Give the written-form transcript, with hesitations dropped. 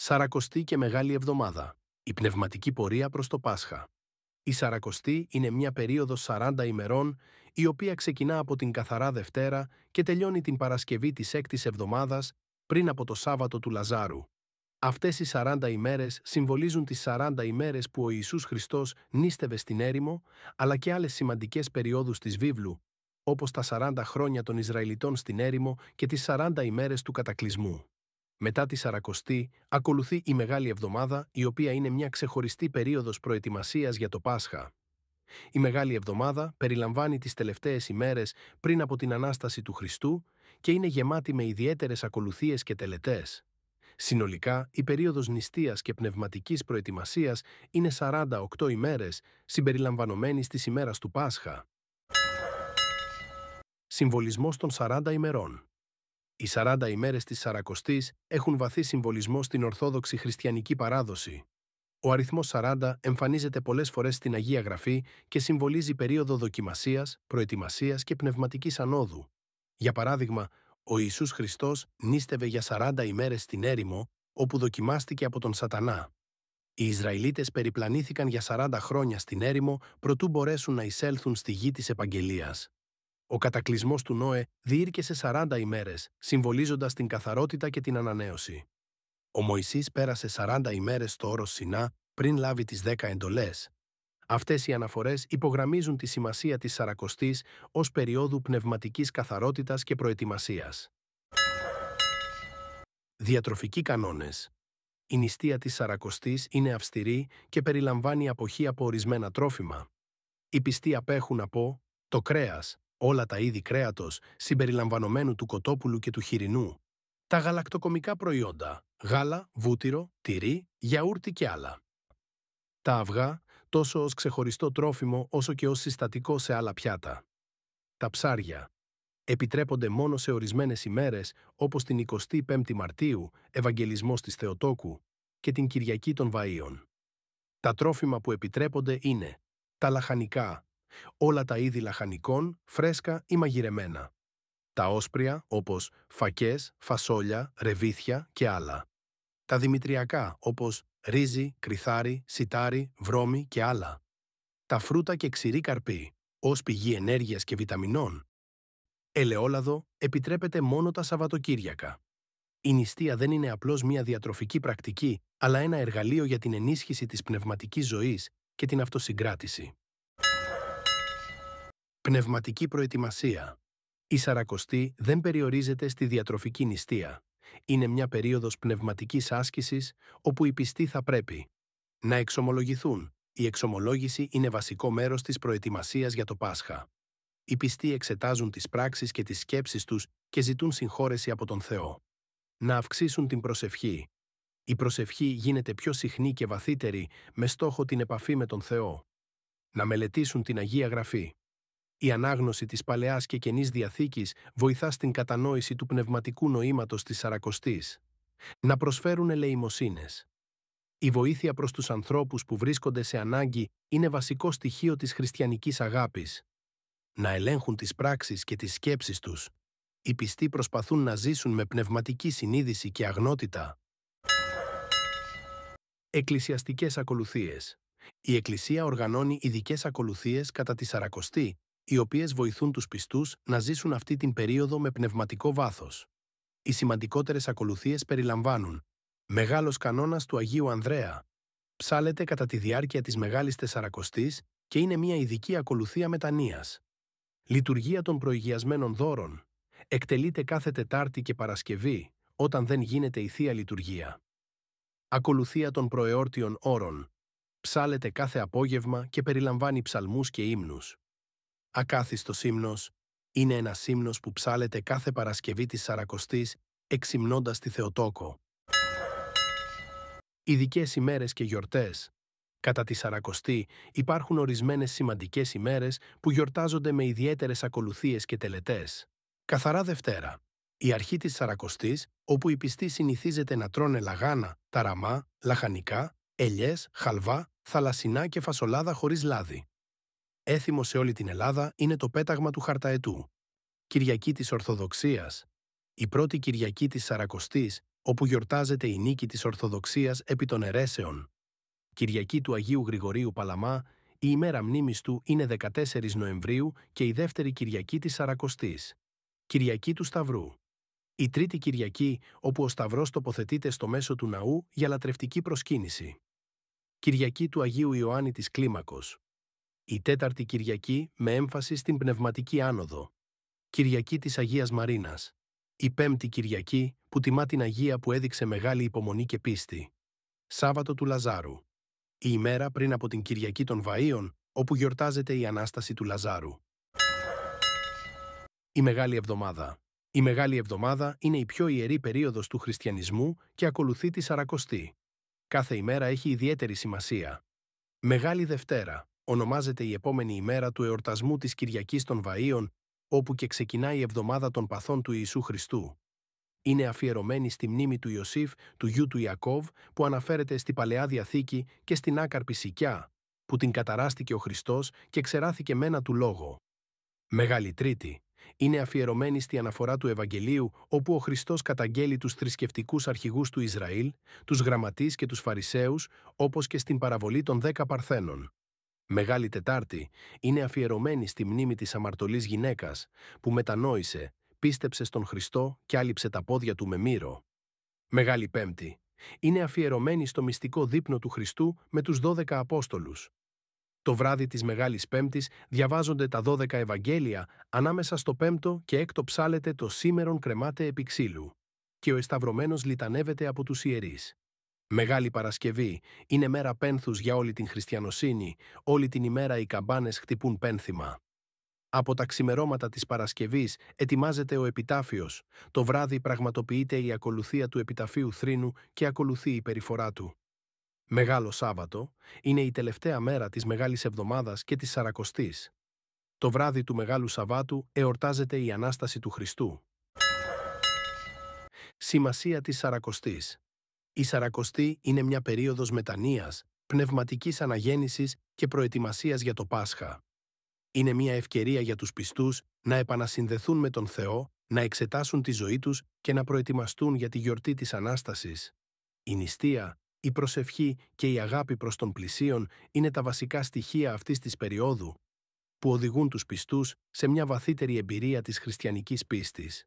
Σαρακοστή και Μεγάλη Εβδομάδα. Η πνευματική πορεία προς το Πάσχα. Η Σαρακοστή είναι μια περίοδος 40 ημερών, η οποία ξεκινά από την Καθαρά Δευτέρα και τελειώνει την Παρασκευή της 6ης εβδομάδας πριν από το Σάββατο του Λαζάρου. Αυτές οι 40 ημέρες συμβολίζουν τις 40 ημέρες που ο Ιησούς Χριστός νίστευε στην έρημο, αλλά και άλλες σημαντικές περιόδους της βίβλου, όπως τα 40 χρόνια των Ισραηλιτών στην έρημο και τις 40 ημέρες του κατακλυσμού. Μετά τη Σαρακοστή ακολουθεί η Μεγάλη Εβδομάδα, η οποία είναι μια ξεχωριστή περίοδος προετοιμασίας για το Πάσχα. Η Μεγάλη Εβδομάδα περιλαμβάνει τις τελευταίες ημέρες πριν από την Ανάσταση του Χριστού και είναι γεμάτη με ιδιαίτερες ακολουθίες και τελετές. Συνολικά, η περίοδος νηστείας και πνευματικής προετοιμασίας είναι 48 ημέρες, συμπεριλαμβανομένης της ημέρας του Πάσχα. Συμβολισμός των 40 ημερών. Οι 40 ημέρες της Σαρακοστής έχουν βαθύ συμβολισμό στην Ορθόδοξη χριστιανική παράδοση. Ο αριθμός 40 εμφανίζεται πολλές φορές στην Αγία Γραφή και συμβολίζει περίοδο δοκιμασίας, προετοιμασίας και πνευματικής ανόδου. Για παράδειγμα, ο Ιησούς Χριστός νήστευε για 40 ημέρες στην έρημο, όπου δοκιμάστηκε από τον Σατανά. Οι Ισραηλίτες περιπλανήθηκαν για 40 χρόνια στην έρημο προτού μπορέσουν να εισέλθουν στη γη της Επαγγελίας. Ο κατακλυσμός του Νόε διήρκεσε 40 ημέρες, συμβολίζοντας την καθαρότητα και την ανανέωση. Ο Μωυσής πέρασε 40 ημέρες στο όρος Σινά πριν λάβει τις 10 εντολές. Αυτές οι αναφορές υπογραμμίζουν τη σημασία της Σαρακοστής ως περίοδου πνευματικής καθαρότητας και προετοιμασίας. Διατροφικοί κανόνες. Η νηστεία της Σαρακοστής είναι αυστηρή και περιλαμβάνει αποχή από ορισμένα τρόφιμα. Οι πιστοί απέχουν από το κρέας, όλα τα είδη κρέατος, συμπεριλαμβανομένου του κοτόπουλου και του χοιρινού, τα γαλακτοκομικά προϊόντα, γάλα, βούτυρο, τυρί, γιαούρτι και άλλα. Τα αυγά, τόσο ως ξεχωριστό τρόφιμο όσο και ως συστατικό σε άλλα πιάτα. Τα ψάρια επιτρέπονται μόνο σε ορισμένες ημέρες, όπως την 25η Μαρτίου, Ευαγγελισμός της Θεοτόκου, και την Κυριακή των Βαΐων. Τα τρόφιμα που επιτρέπονται είναι τα λαχανικά, όλα τα είδη λαχανικών, φρέσκα ή μαγειρεμένα. Τα όσπρια, όπως φακές, φασόλια, ρεβίθια και άλλα. Τα δημητριακά, όπως ρύζι, κριθάρι, σιτάρι, βρώμη και άλλα. Τα φρούτα και ξηρή καρπή, ως πηγή ενέργειας και βιταμινών. Ελαιόλαδο επιτρέπεται μόνο τα Σαββατοκύριακα. Η νηστεία δεν είναι απλώς μια διατροφική πρακτική, αλλά ένα εργαλείο για την ενίσχυση της πνευματικής ζωής και την αυτοσυγκράτηση. Πνευματική προετοιμασία. Η Σαρακοστή δεν περιορίζεται στη διατροφική νηστεία. Είναι μια περίοδος πνευματικής άσκησης, όπου οι πιστοί θα πρέπει να εξομολογηθούν. Η εξομολόγηση είναι βασικό μέρος της προετοιμασίας για το Πάσχα. Οι πιστοί εξετάζουν τις πράξεις και τις σκέψεις τους και ζητούν συγχώρεση από τον Θεό. Να αυξήσουν την προσευχή. Η προσευχή γίνεται πιο συχνή και βαθύτερη με στόχο την επαφή με τον Θεό. Να μελετήσουν την Αγία Γραφή. Η ανάγνωση της Παλαιάς και Καινής Διαθήκης βοηθά στην κατανόηση του πνευματικού νοήματος της Σαρακοστής. Να προσφέρουν ελεημοσύνες. Η βοήθεια προς τους ανθρώπους που βρίσκονται σε ανάγκη είναι βασικό στοιχείο της χριστιανικής αγάπης. Να ελέγχουν τις πράξεις και τις σκέψεις τους. Οι πιστοί προσπαθούν να ζήσουν με πνευματική συνείδηση και αγνότητα. Εκκλησιαστικές ακολουθίες. Η Εκκλησία οργανώνει ειδικές ακολουθίες κατά τη Σαρακοστή, οι οποίες βοηθούν τους πιστούς να ζήσουν αυτή την περίοδο με πνευματικό βάθος. Οι σημαντικότερες ακολουθίες περιλαμβάνουν Μεγάλος Κανόνας του Αγίου Ανδρέα. Ψάλλεται κατά τη διάρκεια της Μεγάλης Τεσσαρακοστής και είναι μια ειδική ακολουθία μετανοίας. Λειτουργία των προηγιασμένων δώρων. Εκτελείται κάθε Τετάρτη και Παρασκευή, όταν δεν γίνεται η Θεία Λειτουργία. Ακολουθία των προεόρτιων όρων. Ψάλλεται κάθε απόγευμα και περιλαμβάνει ψαλμούς και ύμνους. Ακάθιστος ύμνος. Είναι ένας ύμνος που ψάλλεται κάθε Παρασκευή της Σαρακοστής, εξυμνώντας τη Θεοτόκο. Ειδικές ημέρες και γιορτές. Κατά τη Σαρακοστή υπάρχουν ορισμένες σημαντικές ημέρες που γιορτάζονται με ιδιαίτερες ακολουθίες και τελετές. Καθαρά Δευτέρα. Η αρχή της Σαρακοστής, όπου οι πιστοί συνηθίζεται να τρώνε λαγάνα, ταραμά, λαχανικά, ελιές, χαλβά, θαλασσινά και φασολάδα χωρίς λάδι. Έθιμο σε όλη την Ελλάδα είναι το πέταγμα του χαρταετού. Κυριακή της Ορθοδοξίας. Η πρώτη Κυριακή της Σαρακοστής όπου γιορτάζεται η νίκη της Ορθοδοξίας επί των αιρέσεων. Κυριακή του Αγίου Γρηγορίου Παλαμά, η ημέρα μνήμης του είναι 14 Νοεμβρίου και η δεύτερη Κυριακή της Σαρακοστής. Κυριακή του Σταυρού. Η τρίτη Κυριακή, όπου ο Σταυρός τοποθετείται στο μέσο του ναού για λατρευτική προσκύνηση. Κυριακή του Αγίου Ιωάννη της Κλίμακος. Η τέταρτη Κυριακή με έμφαση στην πνευματική άνοδο. Κυριακή της Αγίας Μαρίνας. Η πέμπτη Κυριακή που τιμά την Αγία που έδειξε μεγάλη υπομονή και πίστη. Σάββατο του Λαζάρου. Η ημέρα πριν από την Κυριακή των Βαΐων, όπου γιορτάζεται η Ανάσταση του Λαζάρου. Η Μεγάλη Εβδομάδα. Η Μεγάλη Εβδομάδα είναι η πιο ιερή περίοδος του χριστιανισμού και ακολουθεί τη Σαρακοστή. Κάθε ημέρα έχει ιδιαίτερη σημασία. Μεγάλη Δευτέρα ονομάζεται η επόμενη ημέρα του εορτασμού της Κυριακής των Βαΐων, όπου και ξεκινάει η εβδομάδα των παθών του Ιησού Χριστού. Είναι αφιερωμένη στη μνήμη του Ιωσήφ, του γιου του Ιακώβ, που αναφέρεται στη Παλαιά Διαθήκη, και στην άκαρπη Σικιά, που την καταράστηκε ο Χριστός και ξεράθηκε με ένα του λόγο. Μεγάλη Τρίτη είναι αφιερωμένη στη αναφορά του Ευαγγελίου, όπου ο Χριστός καταγγέλει τους θρησκευτικούς αρχηγούς του Ισραήλ, τους γραμματείς και τους Φαρισαίους, όπως και στην παραβολή των 10 Παρθένων. Μεγάλη Τετάρτη είναι αφιερωμένη στη μνήμη της αμαρτωλής γυναίκας, που μετανόησε, πίστεψε στον Χριστό και άλυψε τα πόδια του με μύρο. Μεγάλη Πέμπτη είναι αφιερωμένη στο μυστικό δείπνο του Χριστού με τους 12 Απόστολους. Το βράδυ της Μεγάλης Πέμπτης διαβάζονται τα 12 Ευαγγέλια, ανάμεσα στο 5ο και 6ο ψάλεται το «Σήμερον κρεμάται επί ξύλου» και ο εσταυρωμένος λιτανεύεται από τους ιερείς. Μεγάλη Παρασκευή είναι μέρα πένθους για όλη την χριστιανοσύνη, όλη την ημέρα οι καμπάνες χτυπούν πένθυμα. Από τα ξημερώματα της Παρασκευής ετοιμάζεται ο επιτάφιος, το βράδυ πραγματοποιείται η ακολουθία του επιταφείου θρήνου και ακολουθεί η περιφορά του. Μεγάλο Σάββατο είναι η τελευταία μέρα της Μεγάλης Εβδομάδας και της Σαρακοστής. Το βράδυ του Μεγάλου Σαββάτου εορτάζεται η Ανάσταση του Χριστού. Σημασία της Σαρακοστής. Η Σαρακοστή είναι μια περίοδος μετανοίας, πνευματικής αναγέννησης και προετοιμασίας για το Πάσχα. Είναι μια ευκαιρία για τους πιστούς να επανασυνδεθούν με τον Θεό, να εξετάσουν τη ζωή τους και να προετοιμαστούν για τη γιορτή της Ανάστασης. Η νηστεία, η προσευχή και η αγάπη προς τον πλησίον είναι τα βασικά στοιχεία αυτής της περίοδου, που οδηγούν τους πιστούς σε μια βαθύτερη εμπειρία της χριστιανικής πίστης.